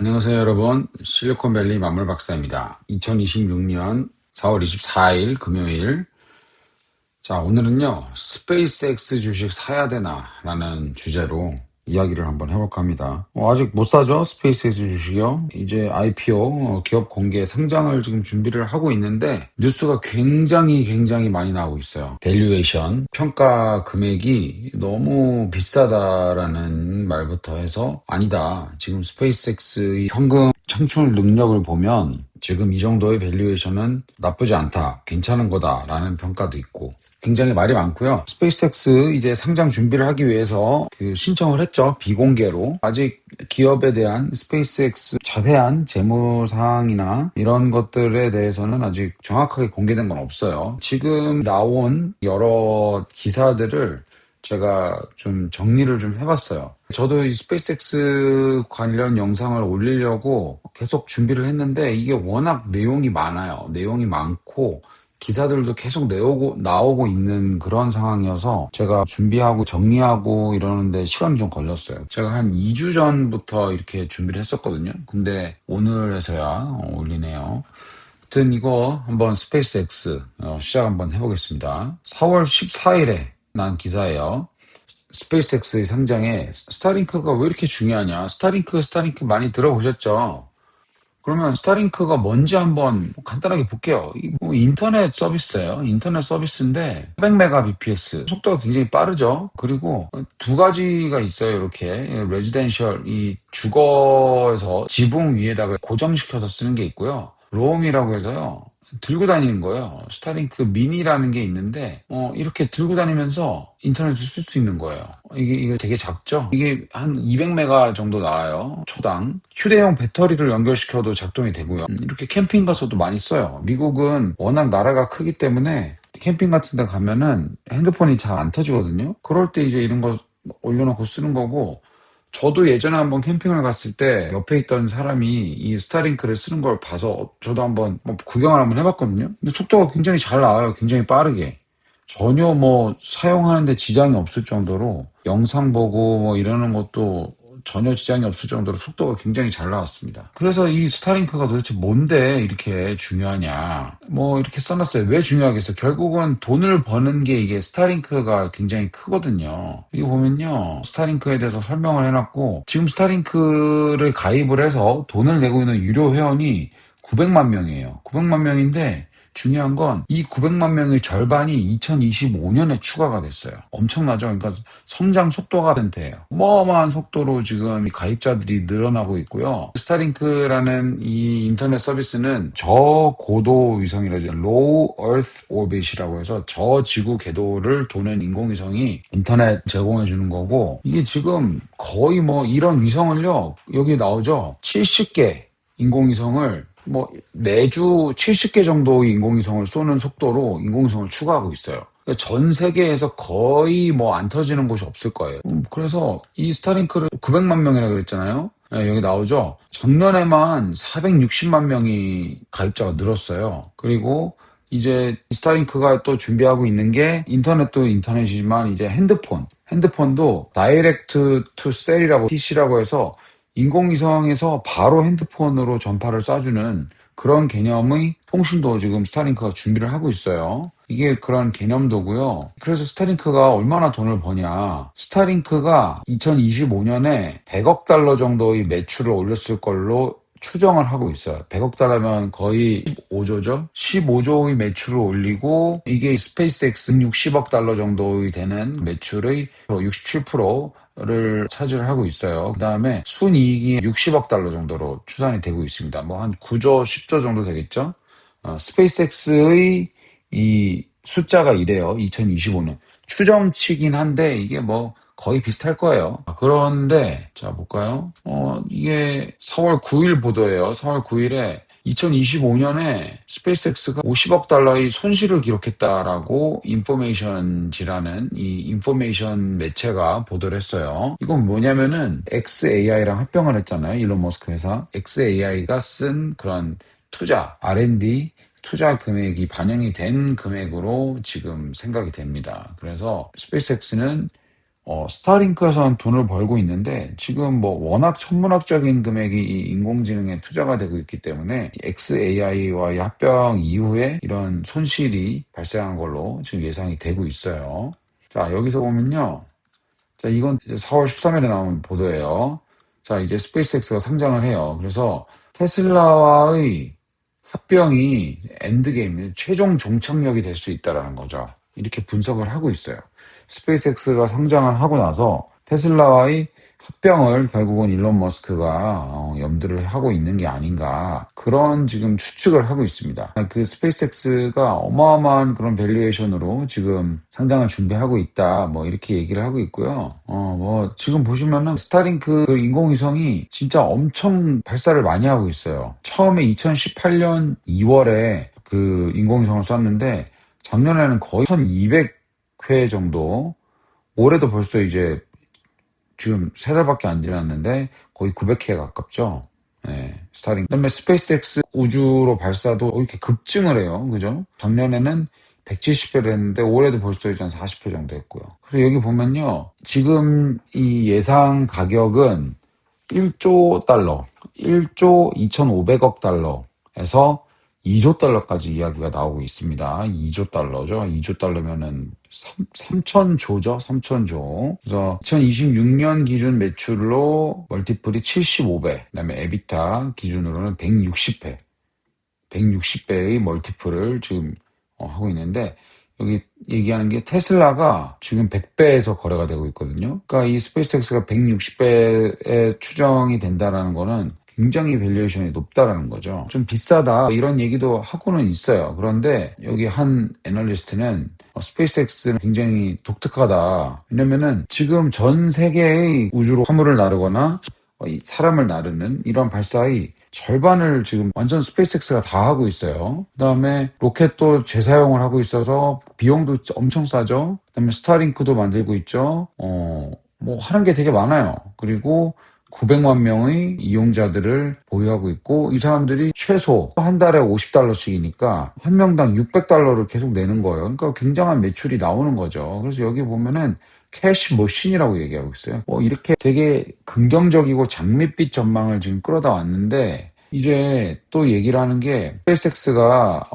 안녕하세요, 여러분. 실리콘밸리 만물 박사입니다. 2026년 4월 24일 금요일. 자, 오늘은요, 스페이스X 주식 사야 되나? 라는 주제로 이야기를 한번 해볼까 합니다. 아직 못 사죠? 스페이스X 주식이요. 이제 IPO, 기업 공개 상장을 지금 준비를 하고 있는데, 뉴스가 굉장히 많이 나오고 있어요. 밸류에이션, 평가 금액이 너무 비싸다라는 말부터 해서, 아니다. 지금 스페이스X의 현금 창출 능력을 보면, 지금 이 정도의 밸류에이션은 나쁘지 않다, 괜찮은 거다라는 평가도 있고 굉장히 말이 많고요. 스페이스X 이제 상장 준비를 하기 위해서 신청을 했죠. 비공개로. 아직 기업에 대한 스페이스X 자세한 재무 사항이나 이런 것들에 대해서는 아직 정확하게 공개된 건 없어요. 지금 나온 여러 기사들을 제가 좀 정리를 좀 해봤어요. 저도 이 스페이스X 관련 영상을 올리려고 계속 준비를 했는데 이게 워낙 내용이 많아요. 내용이 많고 기사들도 계속 나오고 있는 그런 상황이어서 제가 준비하고 정리하고 이러는데 시간이 좀 걸렸어요. 제가 한 2주 전부터 이렇게 준비를 했었거든요. 근데 오늘에서야 올리네요. 하여튼 이거 한번 스페이스X 시작 한번 해보겠습니다. 4월 14일에 난 기사예요. 스페이스X의 상장에 스타링크가 왜 이렇게 중요하냐. 스타링크 많이 들어보셨죠? 그러면 스타링크가 뭔지 한번 간단하게 볼게요. 뭐 인터넷 서비스예요. 인터넷 서비스인데 400mbps 속도가 굉장히 빠르죠. 그리고 두 가지가 있어요. 이렇게 레지덴셜 이 주거에서 지붕 위에다가 고정시켜서 쓰는 게 있고요. 롬이라고 해서요. 들고 다니는 거예요. 스타링크 미니라는 게 있는데 이렇게 들고 다니면서 인터넷을 쓸 수 있는 거예요. 이게 되게 작죠? 이게 한 200메가 정도 나와요. 초당. 휴대용 배터리를 연결시켜도 작동이 되고요. 이렇게 캠핑 가서도 많이 써요. 미국은 워낙 나라가 크기 때문에 캠핑 같은 데 가면은 핸드폰이 잘 안 터지거든요. 그럴 때 이제 이런 거 올려놓고 쓰는 거고, 저도 예전에 한번 캠핑을 갔을 때 옆에 있던 사람이 이 스타링크를 쓰는 걸 봐서 저도 한번 구경을 한번 해봤거든요. 근데 속도가 굉장히 잘 나와요. 굉장히 빠르게. 전혀 사용하는데 지장이 없을 정도로 영상 보고 이러는 것도 전혀 지장이 없을 정도로 속도가 굉장히 잘 나왔습니다. 그래서 이 스타링크가 도대체 뭔데 이렇게 중요하냐. 이렇게 써놨어요. 왜 중요하겠어? 결국은 돈을 버는 게 이게 스타링크가 굉장히 크거든요. 이거 보면요. 스타링크에 대해서 설명을 해놨고, 지금 스타링크를 가입을 해서 돈을 내고 있는 유료 회원이 900만 명이에요. 900만 명인데, 중요한 건 이 900만 명의 절반이 2025년에 추가가 됐어요. 엄청나죠? 그러니까 성장 속도가 벤트예요. 어마어마한 속도로 지금 이 가입자들이 늘어나고 있고요. 스타링크라는 이 인터넷 서비스는 저고도 위성이라죠. Low Earth Orbit이라고 해서 저지구 궤도를 도는 인공위성이 인터넷 제공해 주는 거고, 이게 지금 거의 이런 위성을요, 여기 나오죠? 70개 인공위성을 매주 70개 정도의 인공위성을 쏘는 속도로 인공위성을 추가하고 있어요. 그러니까 전 세계에서 거의 안 터지는 곳이 없을 거예요. 그래서 이 스타링크를 900만 명이라 그랬잖아요. 네, 여기 나오죠. 작년에만 460만 명이 가입자가 늘었어요. 그리고 이제 스타링크가 또 준비하고 있는 게 인터넷도 인터넷이지만 이제 핸드폰도 다이렉트 투 셀이라고 PC라고 해서 인공위성에서 바로 핸드폰으로 전파를 쏴주는 그런 개념의 통신도 지금 스타링크가 준비를 하고 있어요. 이게 그런 개념도고요. 그래서 스타링크가 얼마나 돈을 버냐. 스타링크가 2025년에 100억 달러 정도의 매출을 올렸을 걸로 추정을 하고 있어요. 100억 달러면 거의 15조죠? 15조의 매출을 올리고 이게 스페이스X 60억 달러 정도의 되는 매출의 67%를 차지를 하고 있어요. 그 다음에 순이익이 60억 달러 정도로 추산이 되고 있습니다. 한 9조, 10조 정도 되겠죠? 스페이스X의 이 숫자가 이래요. 2025년. 추정치긴 한데 이게 거의 비슷할 거예요. 그런데 자 볼까요? 이게 4월 9일 보도예요. 4월 9일에 2025년에 스페이스X가 50억 달러의 손실을 기록했다라고 인포메이션지라는 이 인포메이션 매체가 보도를 했어요. 이건 뭐냐면은 xAI랑 합병을 했잖아요. 일론 머스크 회사. xAI가 쓴 그런 투자, R&D 투자 금액이 반영이 된 금액으로 지금 생각이 됩니다. 그래서 스페이스X는 스타링크에서는 돈을 벌고 있는데 지금 뭐 워낙 천문학적인 금액이 이 인공지능에 투자가 되고 있기 때문에 xAI와의 합병 이후에 이런 손실이 발생한 걸로 지금 예상이 되고 있어요. 자, 여기서 보면요. 자, 이건 4월 13일에 나온 보도예요. 자, 이제 스페이스X가 상장을 해요. 그래서 테슬라와의 합병이 엔드게임, 최종 종착역이 될 수 있다라는 거죠. 이렇게 분석을 하고 있어요. 스페이스X가 상장을 하고 나서 테슬라와의 합병을 결국은 일론 머스크가 염두를 하고 있는 게 아닌가 그런 지금 추측을 하고 있습니다. 그 스페이스X가 어마어마한 그런 밸류에이션으로 지금 상장을 준비하고 있다 뭐 이렇게 얘기를 하고 있고요. 뭐 지금 보시면은 스타링크 그 인공위성이 진짜 엄청 발사를 많이 하고 있어요. 처음에 2018년 2월에 그 인공위성을 쐈는데 작년에는 거의 1200회 정도, 올해도 벌써 이제 지금 3달밖에 안 지났는데 거의 900회 가깝죠. 네, 스타링. 그다음에 스페이스X 우주로 발사도 이렇게 급증을 해요. 그죠? 작년에는 170회를 했는데 올해도 벌써 이제 한 40회 정도 했고요. 그래서 여기 보면요. 지금 이 예상 가격은 1조 달러, 1조 2,500억 달러에서 2조 달러까지 이야기가 나오고 있습니다. 2조 달러죠. 2조 달러면은 3천조죠. 3천조. 그래서 2026년 기준 매출로 멀티플이 75배, 그다음에 에비타 기준으로는 160배, 160배의 멀티플을 지금 하고 있는데 여기 얘기하는 게 테슬라가 지금 100배에서 거래가 되고 있거든요. 그러니까 이 스페이스X가 160배에 추정이 된다라는 거는 굉장히 밸류에이션이 높다라는 거죠. 좀 비싸다 이런 얘기도 하고는 있어요. 그런데 여기 한 애널리스트는 스페이스X는 굉장히 독특하다. 왜냐면은 지금 전 세계의 우주로 화물을 나르거나 이 사람을 나르는 이런 발사의 절반을 지금 완전 스페이스X가 다 하고 있어요. 그다음에 로켓도 재사용을 하고 있어서 비용도 엄청 싸죠. 그다음에 스타링크도 만들고 있죠. 뭐 하는 게 되게 많아요. 그리고 900만 명의 이용자들을 보유하고 있고 이 사람들이 최소 한 달에 $50씩이니까 한 명당 $600를 계속 내는 거예요. 그러니까 굉장한 매출이 나오는 거죠. 그래서 여기 보면은 캐시 머신이라고 얘기하고 있어요. 이렇게 되게 긍정적이고 장밋빛 전망을 지금 끌어다 왔는데 이제 또 얘기를 하는 게 스페이스X가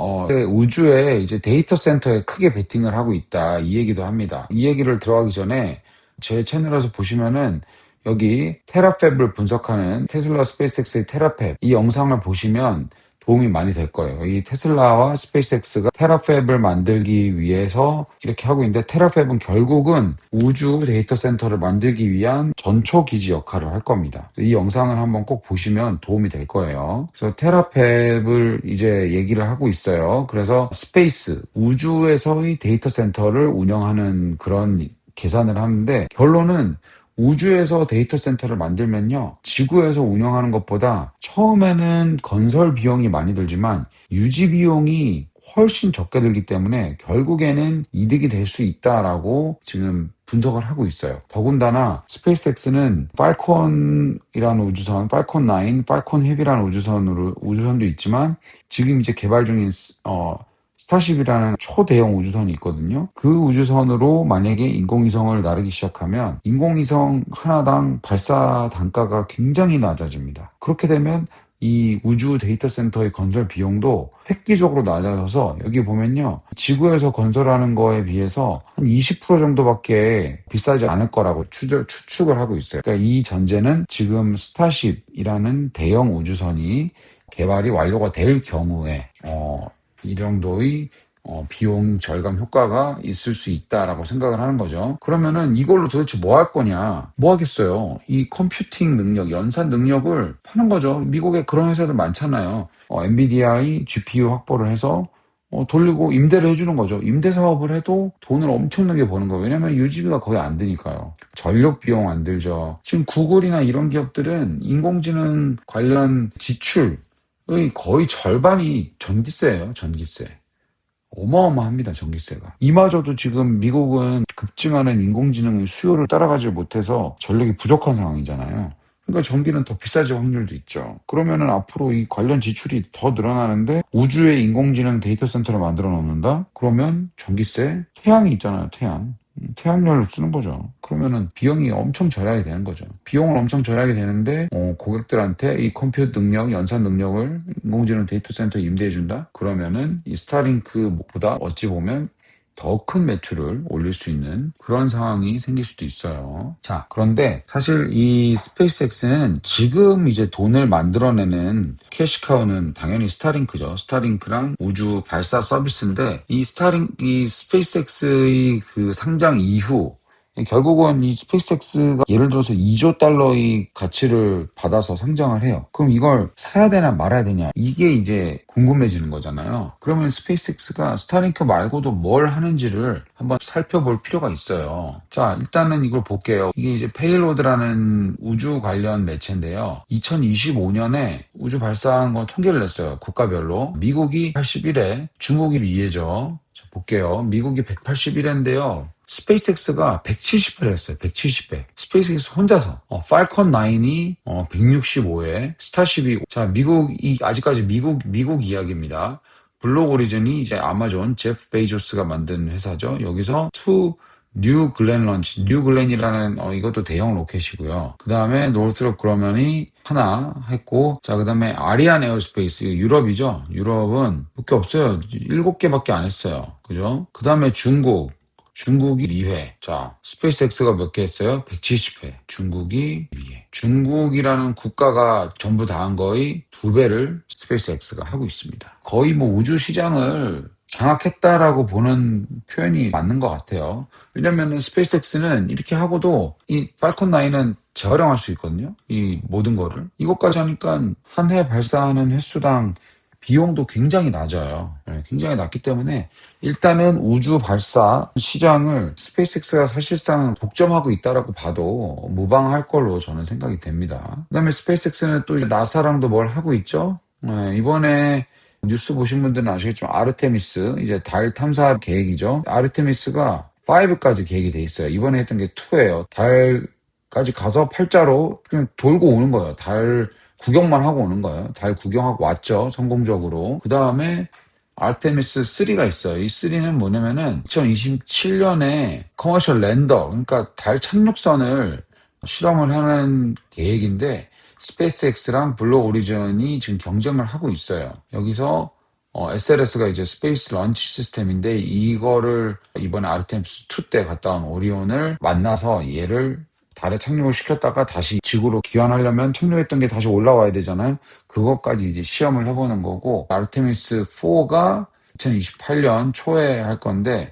우주에 이제 데이터 센터에 크게 베팅을 하고 있다 이 얘기도 합니다. 이 얘기를 들어가기 전에 제 채널에서 보시면은 여기 테라팹을 분석하는 테슬라 스페이스X의 테라팹 이 영상을 보시면 도움이 많이 될 거예요. 이 테슬라와 스페이스X가 테라팹을 만들기 위해서 이렇게 하고 있는데 테라팹은 결국은 우주 데이터 센터를 만들기 위한 전초 기지 역할을 할 겁니다. 이 영상을 한번 꼭 보시면 도움이 될 거예요. 그래서 테라팹을 이제 얘기를 하고 있어요. 그래서 스페이스, 우주에서의 데이터 센터를 운영하는 그런 계산을 하는데 결론은 우주에서 데이터 센터를 만들면요. 지구에서 운영하는 것보다 처음에는 건설 비용이 많이 들지만 유지 비용이 훨씬 적게 들기 때문에 결국에는 이득이 될 수 있다라고 지금 분석을 하고 있어요. 더군다나 스페이스X는 팔콘이라는 우주선, 팔콘 9, 팔콘 헤비라는 우주선도 있지만 지금 이제 개발 중인 스타쉽이라는 초대형 우주선이 있거든요. 그 우주선으로 만약에 인공위성을 나르기 시작하면 인공위성 하나당 발사 단가가 굉장히 낮아집니다. 그렇게 되면 이 우주 데이터 센터의 건설 비용도 획기적으로 낮아져서 여기 보면요. 지구에서 건설하는 거에 비해서 한 20% 정도밖에 비싸지 않을 거라고 추측을 하고 있어요. 그러니까 이 전제는 지금 스타쉽이라는 대형 우주선이 개발이 완료가 될 경우에 이 정도의 비용 절감 효과가 있을 수 있다라고 생각을 하는 거죠. 그러면은 이걸로 도대체 뭐 할 거냐? 뭐 하겠어요? 이 컴퓨팅 능력, 연산 능력을 파는 거죠. 미국에 그런 회사들 많잖아요. 엔비디아의 GPU 확보를 해서 돌리고 임대를 해주는 거죠. 임대 사업을 해도 돈을 엄청나게 버는 거예요. 왜냐면 유지비가 거의 안 드니까요. 전력 비용 안 들죠. 지금 구글이나 이런 기업들은 인공지능 관련 지출의 거의 절반이 전기세예요. 전기세. 어마어마합니다. 전기세가. 이마저도 지금 미국은 급증하는 인공지능의 수요를 따라가지 못해서 전력이 부족한 상황이잖아요. 그러니까 전기는 더 비싸질 확률도 있죠. 그러면은 앞으로 이 관련 지출이 더 늘어나는데 우주에 인공지능 데이터 센터를 만들어 놓는다? 그러면 전기세? 태양이 있잖아요. 태양. 태양열을 쓰는 거죠. 그러면은 비용이 엄청 절약이 되는 거죠. 비용을 엄청 절약이 되는데 고객들한테 이 컴퓨터 능력, 연산 능력을 인공지능 데이터 센터 임대해 준다? 그러면은 이 스타링크보다 어찌 보면 더 큰 매출을 올릴 수 있는 그런 상황이 생길 수도 있어요. 자, 그런데 사실 이 스페이스X는 지금 이제 돈을 만들어내는 캐시카우는 당연히 스타링크죠. 스타링크랑 우주 발사 서비스인데 이 스페이스X의 그 상장 이후 결국은 이 스페이스X가 예를 들어서 2조 달러의 가치를 받아서 상장을 해요. 그럼 이걸 사야 되나 말아야 되냐? 이게 이제 궁금해지는 거잖아요. 그러면 스페이스X가 스타링크 말고도 뭘 하는지를 한번 살펴볼 필요가 있어요. 자, 일단은 이걸 볼게요. 이게 이제 페일로드라는 우주 관련 매체인데요. 2025년에 우주 발사한 거 통계를 냈어요. 국가별로. 미국이 81회, 중국이 2회죠. 자, 볼게요. 미국이 181회인데요. 스페이스X가 170회를 했어요. 170회. 스페이스X 혼자서. 팔컨 9이 165회, 스타쉽이 자, 미국이 아직까지 미국 이야기입니다. 블루 오리진이 이제 아마존 제프 베이조스가 만든 회사죠. 여기서 뉴 글렌 런치, 뉴 글렌이라는 이것도 대형 로켓이고요. 그 다음에 노스롭 그러면이 하나 했고, 자, 그 다음에 아리안 에어스페이스, 유럽이죠. 유럽은 몇 개 없어요. 7개밖에 안 했어요. 그죠? 그 다음에 중국이 2회. 자, 스페이스X가 몇 개 했어요? 170회. 중국이 2회. 중국이라는 국가가 전부 다 한 거의 2배를 스페이스X가 하고 있습니다. 거의 뭐 우주 시장을 장악했다라고 보는 표현이 맞는 것 같아요. 왜냐면은 스페이스X는 이렇게 하고도 이 팔컨 9은 재활용할 수 있거든요. 이 모든 거를. 이것까지 하니까 한 해 발사하는 횟수당 비용도 굉장히 낮아요. 굉장히 낮기 때문에 일단은 우주 발사 시장을 스페이스X가 사실상 독점하고 있다라고 봐도 무방할 걸로 저는 생각이 됩니다. 그다음에 스페이스X는 또 나사랑도 뭘 하고 있죠. 이번에 뉴스 보신 분들은 아시겠지만 아르테미스 이제 달 탐사 계획이죠. 아르테미스가 5까지 계획이 돼 있어요. 이번에 했던 게 2예요. 달까지 가서 팔자로 그냥 돌고 오는 거예요. 달 구경만 하고 오는 거예요. 달 구경하고 왔죠. 성공적으로. 그 다음에 아르테미스 3가 있어요. 이 3는 뭐냐면은 2027년에 커머셜 랜더, 그러니까 달 착륙선을 실험을 하는 계획인데 스페이스X랑 블루 오리전이 지금 경쟁을 하고 있어요. 여기서 SLS가 이제 스페이스 런치 시스템인데 이거를 이번에 아르테미스 2 때 갔다 온 오리온을 만나서 얘를 달에 착륙을 시켰다가 다시 지구로 귀환하려면 착륙했던 게 다시 올라와야 되잖아요. 그것까지 이제 시험을 해보는 거고 아르테미스 4가 2028년 초에 할 건데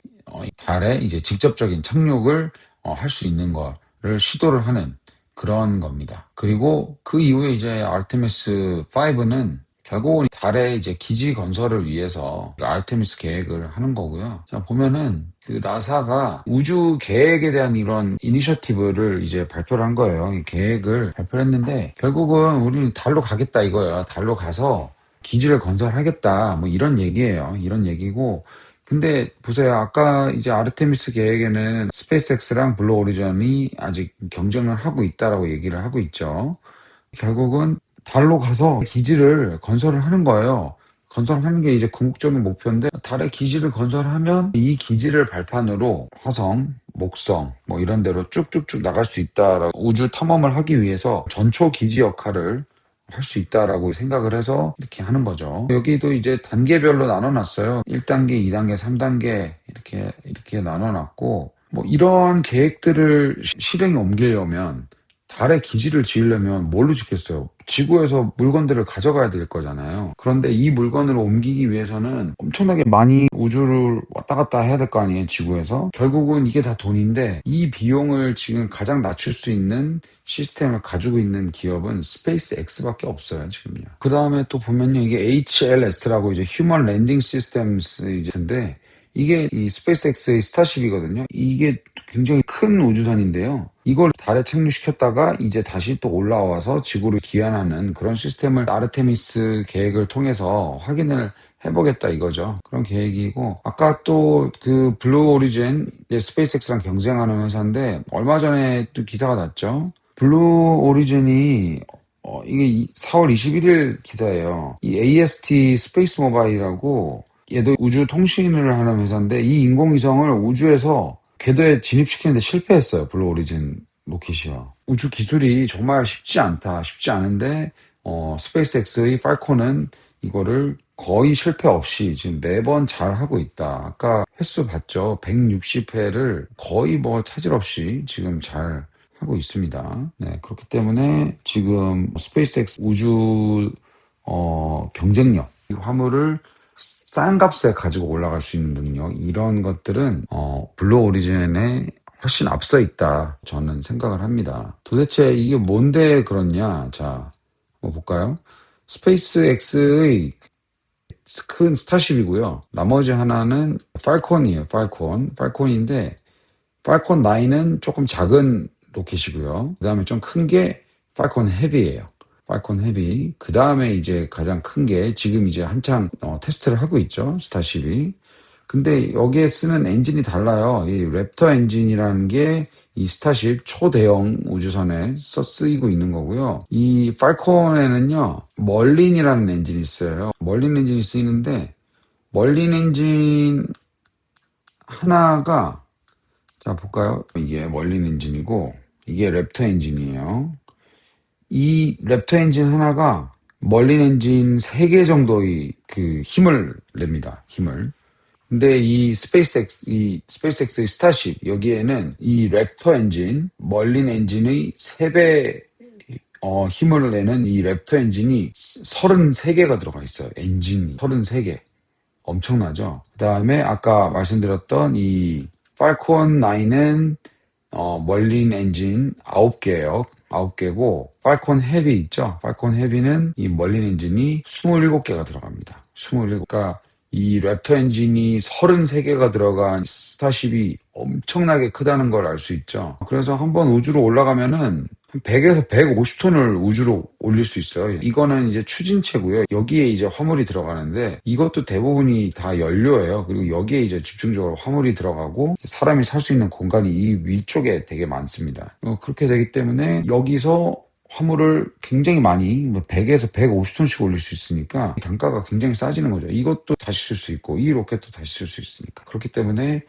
달에 이제 직접적인 착륙을 할 수 있는 거를 시도를 하는 그런 겁니다. 그리고 그 이후에 이제 아르테미스 5는 결국은 달에 이제 기지 건설을 위해서 아르테미스 계획을 하는 거고요. 자, 보면은 그 나사가 우주 계획에 대한 이런 이니셔티브를 이제 발표를 한 거예요. 이 계획을 발표를 했는데 결국은 우리는 달로 가겠다 이거예요. 달로 가서 기지를 건설하겠다. 뭐 이런 얘기예요. 이런 얘기고 근데 보세요. 아까 이제 아르테미스 계획에는 스페이스X랑 블루 오리전이 아직 경쟁을 하고 있다라고 얘기를 하고 있죠. 결국은 달로 가서 기지를 건설을 하는 거예요. 건설하는 게 이제 궁극적인 목표인데 달에 기지를 건설하면 이 기지를 발판으로 화성, 목성 뭐 이런 데로 쭉쭉쭉 나갈 수 있다라고 우주 탐험을 하기 위해서 전초 기지 역할을 할 수 있다라고 생각을 해서 이렇게 하는 거죠. 여기도 이제 단계별로 나눠놨어요. 1단계, 2단계, 3단계 이렇게 나눠놨고 뭐 이런 계획들을 실행에 옮기려면 달에 기지를 지으려면 뭘로 짓겠어요? 지구에서 물건들을 가져가야 될 거잖아요. 그런데 이 물건을 옮기기 위해서는 엄청나게 많이 우주를 왔다 갔다 해야 될 거 아니에요, 지구에서. 결국은 이게 다 돈인데 이 비용을 지금 가장 낮출 수 있는 시스템을 가지고 있는 기업은 스페이스 X밖에 없어요, 지금요. 그 다음에 또 보면요, 이게 HLS라고 이제 휴먼 랜딩 시스템스인데 이게 이 스페이스X의 스타쉽이거든요. 이게 굉장히 큰 우주선인데요. 이걸 달에 착륙시켰다가 이제 다시 또 올라와서 지구를 귀환하는 그런 시스템을 아르테미스 계획을 통해서 확인을 해보겠다 이거죠. 그런 계획이고 아까 또 그 블루 오리진 스페이스X랑 경쟁하는 회사인데 얼마 전에 또 기사가 났죠. 블루 오리진이 이게 4월 21일 기사예요. 이 AST 스페이스 모바일이라고 얘도 우주 통신을 하는 회사인데 이 인공위성을 우주에서 궤도에 진입시키는데 실패했어요. 블루 오리진 로켓이요. 우주 기술이 정말 쉽지 않다. 쉽지 않은데 스페이스X의 팔콘은 이거를 거의 실패 없이 지금 매번 잘 하고 있다. 아까 횟수 봤죠? 160회를 거의 뭐 차질 없이 지금 잘 하고 있습니다. 네, 그렇기 때문에 지금 스페이스X 우주 경쟁력, 이 화물을 싼 값에 가지고 올라갈 수 있는 능력, 이런 것들은 블루 오리진에 훨씬 앞서 있다, 저는 생각을 합니다. 도대체 이게 뭔데 그렇냐? 자, 한번 볼까요? 스페이스X의 큰 스타쉽이고요. 나머지 하나는 팔콘이에요. 팔콘인데 팔콘 9은 조금 작은 로켓이고요. 그 다음에 좀 큰 게 팔콘 헤비예요. 팔콘 헤비. 그 다음에 이제 가장 큰 게 지금 이제 한창 테스트를 하고 있죠. 스타쉽이. 근데 여기에 쓰는 엔진이 달라요. 이 랩터 엔진이라는 게 이 스타쉽 초대형 우주선에 쓰이고 있는 거고요. 이 팔콘에는요, 멀린이라는 엔진이 있어요. 멀린 엔진이 쓰이는데, 멀린 엔진 하나가, 자, 볼까요? 이게 멀린 엔진이고, 이게 랩터 엔진이에요. 이 랩터 엔진 하나가 멀린 엔진 3개 정도의 그 힘을 냅니다. 힘을. 근데 이 스페이스X의 스타쉽, 여기에는 이 랩터 엔진, 멀린 엔진의 3배, 힘을 내는 이 랩터 엔진이 33개가 들어가 있어요. 엔진이. 33개. 엄청나죠? 그 다음에 아까 말씀드렸던 이 팔콘 9은 멀린 엔진 9개예요. 9개고 팔콘 헤비 있죠? 팔콘 헤비는 이 멀린 엔진이 27개가 들어갑니다. 27. 그러니까 이 랩터 엔진이 33개가 들어간 스타쉽이 엄청나게 크다는 걸 알 수 있죠. 그래서 한번 우주로 올라가면은 한 100에서 150톤을 우주로 올릴 수 있어요. 이거는 이제 추진체고요. 여기에 이제 화물이 들어가는데 이것도 대부분이 다 연료예요. 그리고 여기에 이제 집중적으로 화물이 들어가고 사람이 살 수 있는 공간이 이 위쪽에 되게 많습니다. 그렇게 되기 때문에 여기서 화물을 굉장히 많이 100에서 150톤씩 올릴 수 있으니까 단가가 굉장히 싸지는 거죠. 이것도 다시 쓸 수 있고 이 로켓도 다시 쓸 수 있으니까. 그렇기 때문에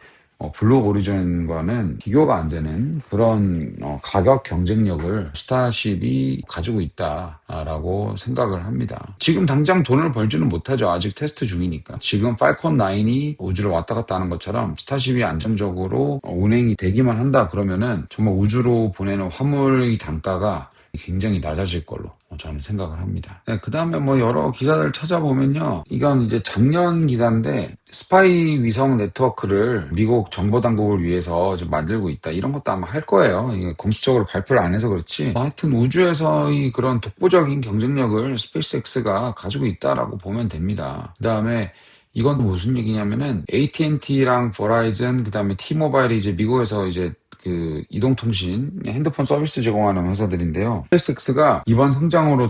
블루 오리진과는 비교가 안 되는 그런 가격 경쟁력을 스타쉽이 가지고 있다라고 생각을 합니다. 지금 당장 돈을 벌지는 못하죠. 아직 테스트 중이니까. 지금 팔콘 9이 우주를 왔다 갔다 하는 것처럼 스타쉽이 안정적으로 운행이 되기만 한다 그러면은 정말 우주로 보내는 화물의 단가가 굉장히 낮아질 걸로 저는 생각을 합니다. 네, 그 다음에 뭐 여러 기사들 찾아보면요. 이건 이제 작년 기사인데 스파이 위성 네트워크를 미국 정보당국을 위해서 좀 만들고 있다. 이런 것도 아마 할 거예요. 이게 공식적으로 발표를 안 해서 그렇지. 하여튼 우주에서의 그런 독보적인 경쟁력을 스페이스X가 가지고 있다라고 보면 됩니다. 그 다음에 이건 무슨 얘기냐면은 AT&T랑 버라이즌 그다음에 T-모바일이 이제 미국에서 이제 그 이동통신 핸드폰 서비스 제공하는 회사들인데요. 스페이스X가 이번 성장으로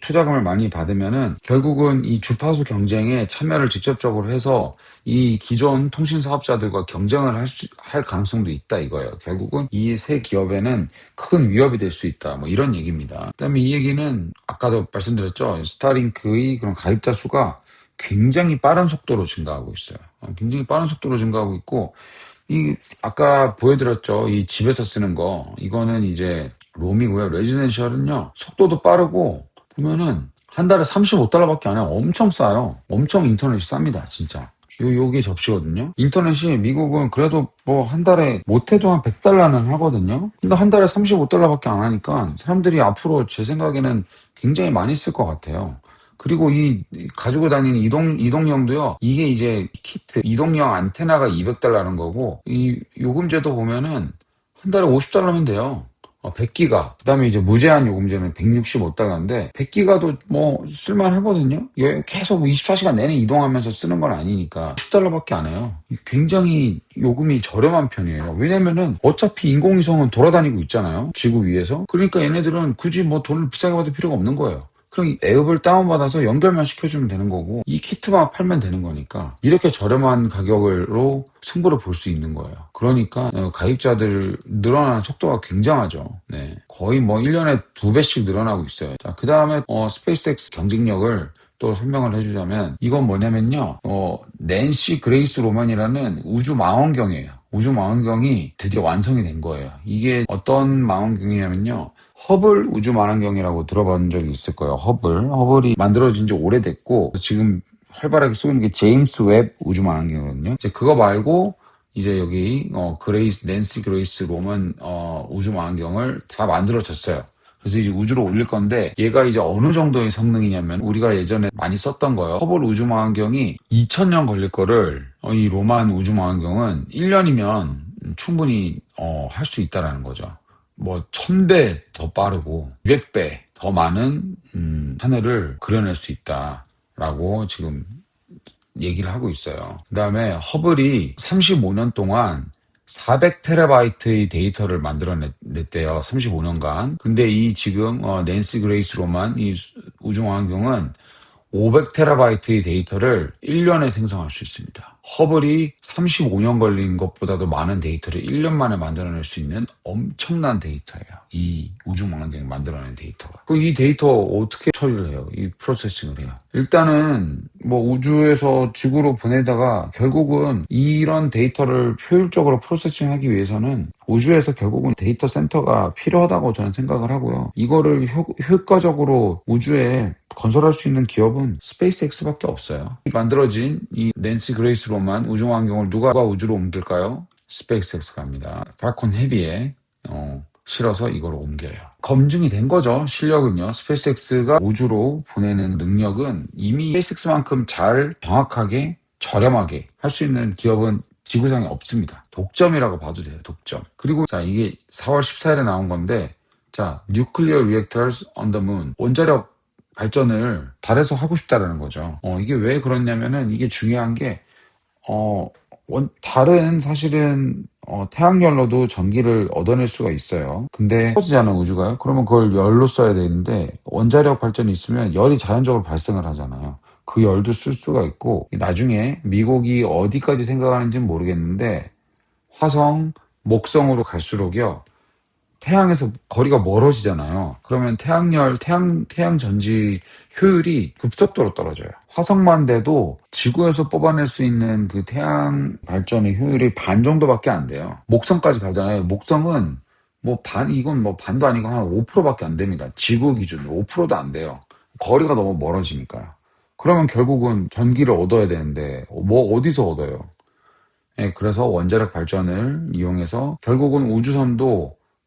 투자금을 많이 받으면은 결국은 이 주파수 경쟁에 참여를 직접적으로 해서 이 기존 통신 사업자들과 경쟁을 할 가능성도 있다 이거예요. 결국은 이 세 기업에는 큰 위협이 될 수 있다. 뭐 이런 얘기입니다. 그다음에 이 얘기는 아까도 말씀드렸죠. 스타링크의 그런 가입자 수가 굉장히 빠른 속도로 증가하고 있어요. 굉장히 빠른 속도로 증가하고 있고, 아까 보여드렸죠. 이 집에서 쓰는 거. 이거는 이제 롬이고요. 레지덴셜은요, 속도도 빠르고, 보면은 한 달에 $35밖에 안 해요. 엄청 싸요. 엄청 인터넷이 쌉니다. 진짜. 요게 접시거든요. 인터넷이 미국은 그래도 뭐 한 달에 못해도 한 $100는 하거든요. 근데 한 달에 $35밖에 안 하니까 사람들이 앞으로 제 생각에는 굉장히 많이 쓸 것 같아요. 그리고 이 가지고 다니는 이동형도요. 이게 이제 키트 이동형 안테나가 $200는 거고 이 요금제도 보면은 한 달에 $50면 돼요. 100기가. 그다음에 이제 무제한 요금제는 $165인데 100기가도 뭐 쓸만하거든요. 계속 24시간 내내 이동하면서 쓰는 건 아니니까 $10밖에 안 해요. 굉장히 요금이 저렴한 편이에요. 왜냐면은 어차피 인공위성은 돌아다니고 있잖아요. 지구 위에서. 그러니까 얘네들은 굳이 뭐 돈을 비싸게 받을 필요가 없는 거예요. 그럼 앱을 다운받아서 연결만 시켜주면 되는 거고 이 키트만 팔면 되는 거니까 이렇게 저렴한 가격으로 승부를 볼 수 있는 거예요. 그러니까 가입자들 늘어나는 속도가 굉장하죠. 네. 거의 뭐 1년에 2배씩 늘어나고 있어요. 자, 그 다음에 스페이스X 경쟁력을 또 설명을 해주자면 이건 뭐냐면요. 낸시 그레이스 로만이라는 우주 망원경이에요. 우주 망원경이 드디어 완성이 된 거예요. 이게 어떤 망원경이냐면요. 허블 우주 망원경이라고 들어본 적이 있을 거예요. 허블이 만들어진 지 오래됐고 지금 활발하게 쓰고 있는 게 제임스 웹 우주 망원경이거든요. 이제 그거 말고 이제 여기 낸시 그레이스 로만 우주 망원경을 다 만들어졌어요. 그래서 이제 우주로 올릴 건데 얘가 이제 어느 정도의 성능이냐면 우리가 예전에 많이 썼던 거예요. 허블 우주망원경이 2000년 걸릴 거를 이 로만 우주망원경은 1년이면 충분히 할 수 있다라는 거죠. 뭐 1000배 더 빠르고 200배 더 많은 하늘을 그려낼 수 있다라고 지금 얘기를 하고 있어요. 그다음에 허블이 35년 동안 400테라바이트의 데이터를 만들어냈대요. 35년간. 근데 이 지금 낸시 그레이스 로만 이 우주망원경은 500테라바이트의 데이터를 1년에 생성할 수 있습니다. 허블이 35년 걸린 것보다도 많은 데이터를 1년 만에 만들어낼 수 있는 엄청난 데이터예요. 이 우주망원경이 만들어낸 데이터가. 이 데이터 어떻게 처리를 해요? 이 프로세싱을 해요. 일단은 뭐 우주에서 지구로 보내다가 결국은 이런 데이터를 효율적으로 프로세싱하기 위해서는 우주에서 결국은 데이터 센터가 필요하다고 저는 생각을 하고요. 이거를 효과적으로 우주에 건설할 수 있는 기업은 스페이스X밖에 없어요. 만들어진 이 낸시 그레이스 로만 우주망원경을 누가 우주로 옮길까요? 스페이스X가 합니다. 팔콘 헤비에 실어서 이걸 옮겨요. 검증이 된 거죠. 실력은요. 스페이스X가 우주로 보내는 능력은 이미 스페이스X만큼 잘 정확하게 저렴하게 할 수 있는 기업은 지구상에 없습니다. 독점이라고 봐도 돼요. 독점. 그리고 자 이게 4월 14일에 나온 건데 자 Nuclear Reactors on the Moon 원자력 발전을 달에서 하고 싶다라는 거죠. 이게 왜 그렇냐면은 이게 중요한 게 달은 사실은 태양열로도 전기를 얻어낼 수가 있어요. 근데 터지잖아 우주가요. 그러면 그걸 열로 써야 되는데 원자력 발전이 있으면 열이 자연적으로 발생을 하잖아요. 그 열도 쓸 수가 있고 나중에 미국이 어디까지 생각하는지는 모르겠는데 화성, 목성으로 갈수록요. 태양에서 거리가 멀어지잖아요. 그러면 태양 전지 효율이 급속도로 떨어져요. 화성만 돼도 지구에서 뽑아낼 수 있는 그 태양 발전의 효율이 반 정도밖에 안 돼요. 목성까지 가잖아요. 목성은 이건 반도 아니고 한 5%밖에 안 됩니다. 지구 기준으로 5%도 안 돼요. 거리가 너무 멀어지니까요. 그러면 결국은 전기를 얻어야 되는데, 어디서 얻어요? 예, 그래서 원자력 발전을 이용해서 결국은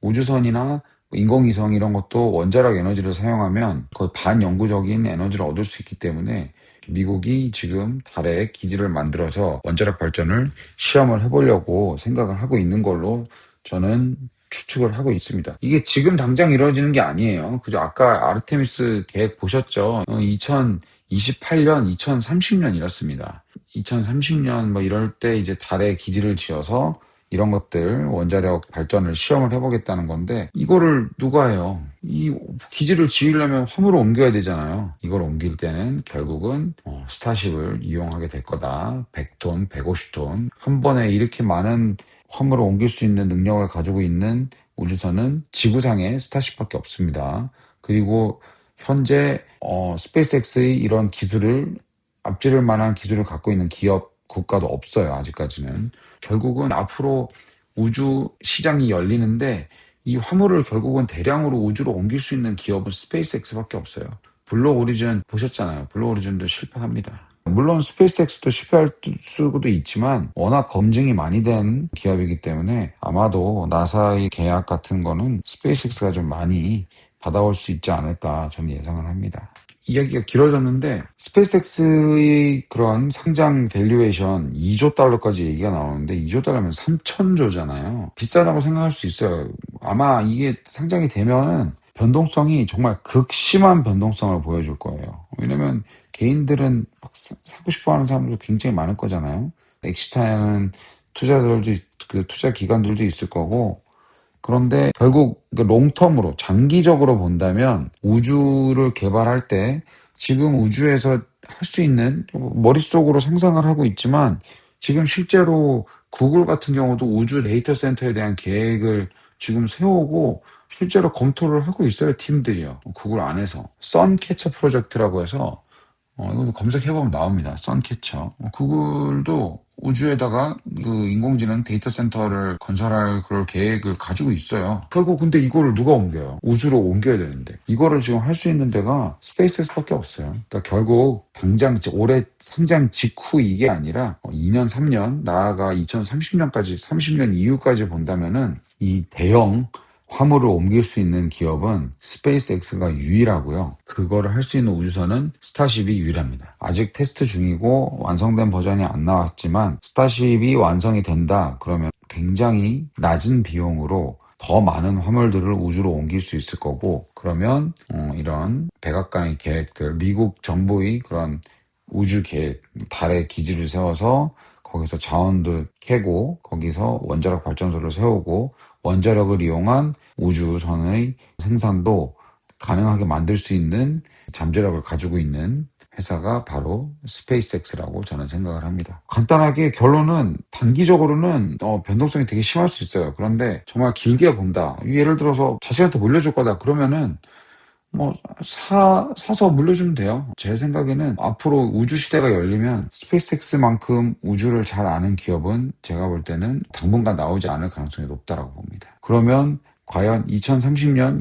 우주선이나 인공위성 이런 것도 원자력 에너지를 사용하면 거의 반영구적인 에너지를 얻을 수 있기 때문에 미국이 지금 달에 기지를 만들어서 원자력 발전을 시험을 해보려고 생각을 하고 있는 걸로 저는 추측을 하고 있습니다. 이게 지금 당장 이루어지는 게 아니에요. 그죠? 아까 아르테미스 계획 보셨죠? 2028년, 2030년 이렇습니다. 2030년 이럴 때 이제 달에 기지를 지어서 이런 것들 원자력 발전을 시험을 해보겠다는 건데 이거를 누가 해요? 이 기지를 지으려면 화물을 옮겨야 되잖아요. 이걸 옮길 때는 결국은 스타쉽을 이용하게 될 거다. 100톤, 150톤 한 번에 이렇게 많은 화물을 옮길 수 있는 능력을 가지고 있는 우주선은 지구상에 스타쉽밖에 없습니다. 그리고 현재 스페이스X의 이런 기술을 앞지를 만한 기술을 갖고 있는 기업 국가도 없어요. 아직까지는. 결국은 앞으로 우주 시장이 열리는데 이 화물을 결국은 대량으로 우주로 옮길 수 있는 기업은 스페이스X밖에 없어요. 블루 오리진 보셨잖아요. 블루 오리진도 실패합니다. 물론 스페이스X도 실패할 수도 있지만 워낙 검증이 많이 된 기업이기 때문에 아마도 나사의 계약 같은 거는 스페이스X가 좀 많이 받아올 수 있지 않을까 저는 예상을 합니다. 이야기가 길어졌는데 스페이스X의 그런 상장 밸류에이션 2조 달러까지 얘기가 나오는데 2조 달러면 3천조잖아요. 비싸다고 생각할 수 있어요. 아마 이게 상장이 되면은 변동성이 정말 극심한 변동성을 보여줄 거예요. 왜냐면 개인들은 막 사고 싶어 하는 사람들도 굉장히 많을 거잖아요. 엑시타는 투자 기관들도 있을 거고 그런데 결국 롱텀으로 장기적으로 본다면 우주를 개발할 때 지금 우주에서 할 수 있는 머릿속으로 상상을 하고 있지만 지금 실제로 구글 같은 경우도 우주 데이터 센터에 대한 계획을 지금 세우고 실제로 검토를 하고 있어요. 팀들이요. 구글 안에서. 선캐쳐 프로젝트라고 해서 이거 검색해보면 나옵니다. 선캐쳐. 구글도 우주에다가 그 인공지능 데이터 센터를 건설할 그럴 계획을 가지고 있어요. 결국 근데 이거를 누가 옮겨요? 우주로 옮겨야 되는데. 이거를 지금 할 수 있는 데가 스페이스X밖에 없어요. 그러니까 결국 당장 올해 상장 직후 이게 아니라 2년, 3년, 나아가 2030년까지, 30년 이후까지 본다면은 이 대형 화물을 옮길 수 있는 기업은 스페이스X가 유일하고요. 그거를 할 수 있는 우주선은 스타쉽이 유일합니다. 아직 테스트 중이고 완성된 버전이 안 나왔지만 스타쉽이 완성이 된다 그러면 굉장히 낮은 비용으로 더 많은 화물들을 우주로 옮길 수 있을 거고, 그러면 이런 백악관의 계획들, 미국 정부의 그런 우주 계획, 달에 기지를 세워서 거기서 자원도 캐고 거기서 원자력 발전소를 세우고 원자력을 이용한 우주선의 생산도 가능하게 만들 수 있는 잠재력을 가지고 있는 회사가 바로 스페이스X라고 저는 생각을 합니다. 간단하게 결론은 단기적으로는 변동성이 되게 심할 수 있어요. 그런데 정말 길게 본다. 예를 들어서 자식한테 물려줄 거다. 그러면은 뭐 사서 물려주면 돼요. 제 생각에는 앞으로 우주 시대가 열리면 스페이스X만큼 우주를 잘 아는 기업은 제가 볼 때는 당분간 나오지 않을 가능성이 높다라고 봅니다. 그러면 과연 2030년,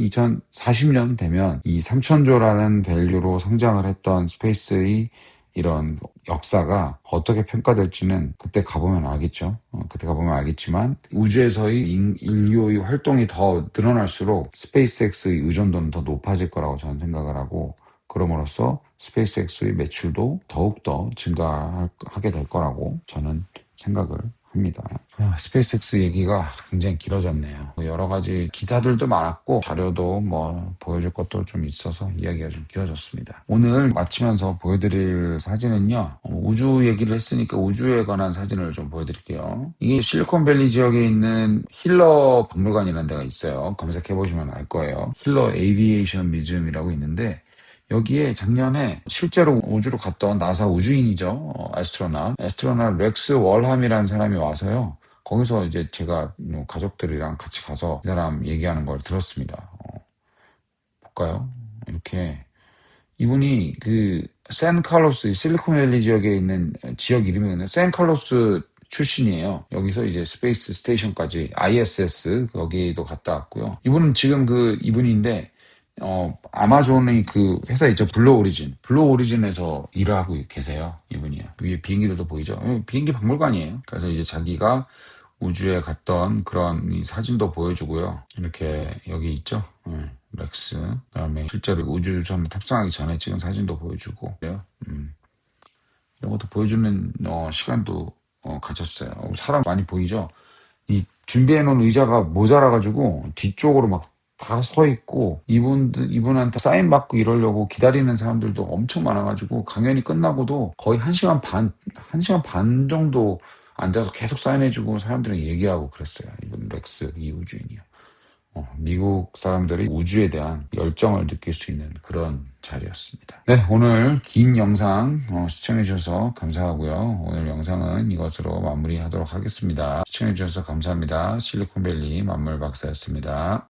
2040년 되면 이 3천조라는 밸류로 성장을 했던 스페이스의 이런 역사가 어떻게 평가될지는 그때 가보면 알겠죠. 그때 가보면 알겠지만 우주에서의 인류의 활동이 더 늘어날수록 스페이스X의 의존도는 더 높아질 거라고 저는 생각을 하고, 그럼으로써 스페이스X의 매출도 더욱더 증가하게 될 거라고 저는 생각을 합니다. 스페이스X 얘기가 굉장히 길어졌네요. 여러 가지 기사들도 많았고 자료도 뭐 보여줄 것도 좀 있어서 이야기가 좀 길어졌습니다. 오늘 마치면서 보여드릴 사진은요, 우주 얘기를 했으니까 우주에 관한 사진을 좀 보여드릴게요. 이게 실리콘밸리 지역에 있는 힐러 박물관이라는 데가 있어요. 검색해보시면 알 거예요. 힐러 에이비에이션 뮤지엄이라고 있는데, 여기에 작년에 실제로 우주로 갔던 나사 우주인이죠. 에스트로나 렉스 월함이라는 사람이 와서요. 거기서 이제 제가 가족들이랑 같이 가서 이 사람 얘기하는 걸 들었습니다. 볼까요? 이렇게 이분이 그 샌칼로스, 실리콘밸리 지역에 있는 지역 이름이 샌칼로스 출신이에요. 여기서 이제 스페이스 스테이션까지 ISS 거기도 갔다 왔고요. 이분은 지금 이분인데 아마존의 그 회사 있죠. 블루 오리진에서 일을 하고 계세요. 이분이요. 위에 비행기들도 보이죠. 비행기 박물관이에요. 그래서 이제 자기가 우주에 갔던 그런 이 사진도 보여주고요. 이렇게 여기 있죠. 렉스. 그다음에 실제로 우주선을 탑승하기 전에 찍은 사진도 보여주고. 그래요. 이런 것도 보여주는 시간도 가졌어요. 사람 많이 보이죠. 이 준비해놓은 의자가 모자라가지고 뒤쪽으로 막 다 서 있고, 이분한테 사인 받고 이러려고 기다리는 사람들도 엄청 많아가지고 강연이 끝나고도 거의 1시간 반 정도 앉아서 계속 사인해주고 사람들이랑 얘기하고 그랬어요. 이분 렉스 이 우주인이요. 미국 사람들이 우주에 대한 열정을 느낄 수 있는 그런 자리였습니다. 네, 오늘 긴 영상 시청해주셔서 감사하고요. 오늘 영상은 이것으로 마무리하도록 하겠습니다. 시청해주셔서 감사합니다. 실리콘밸리 만물 박사였습니다.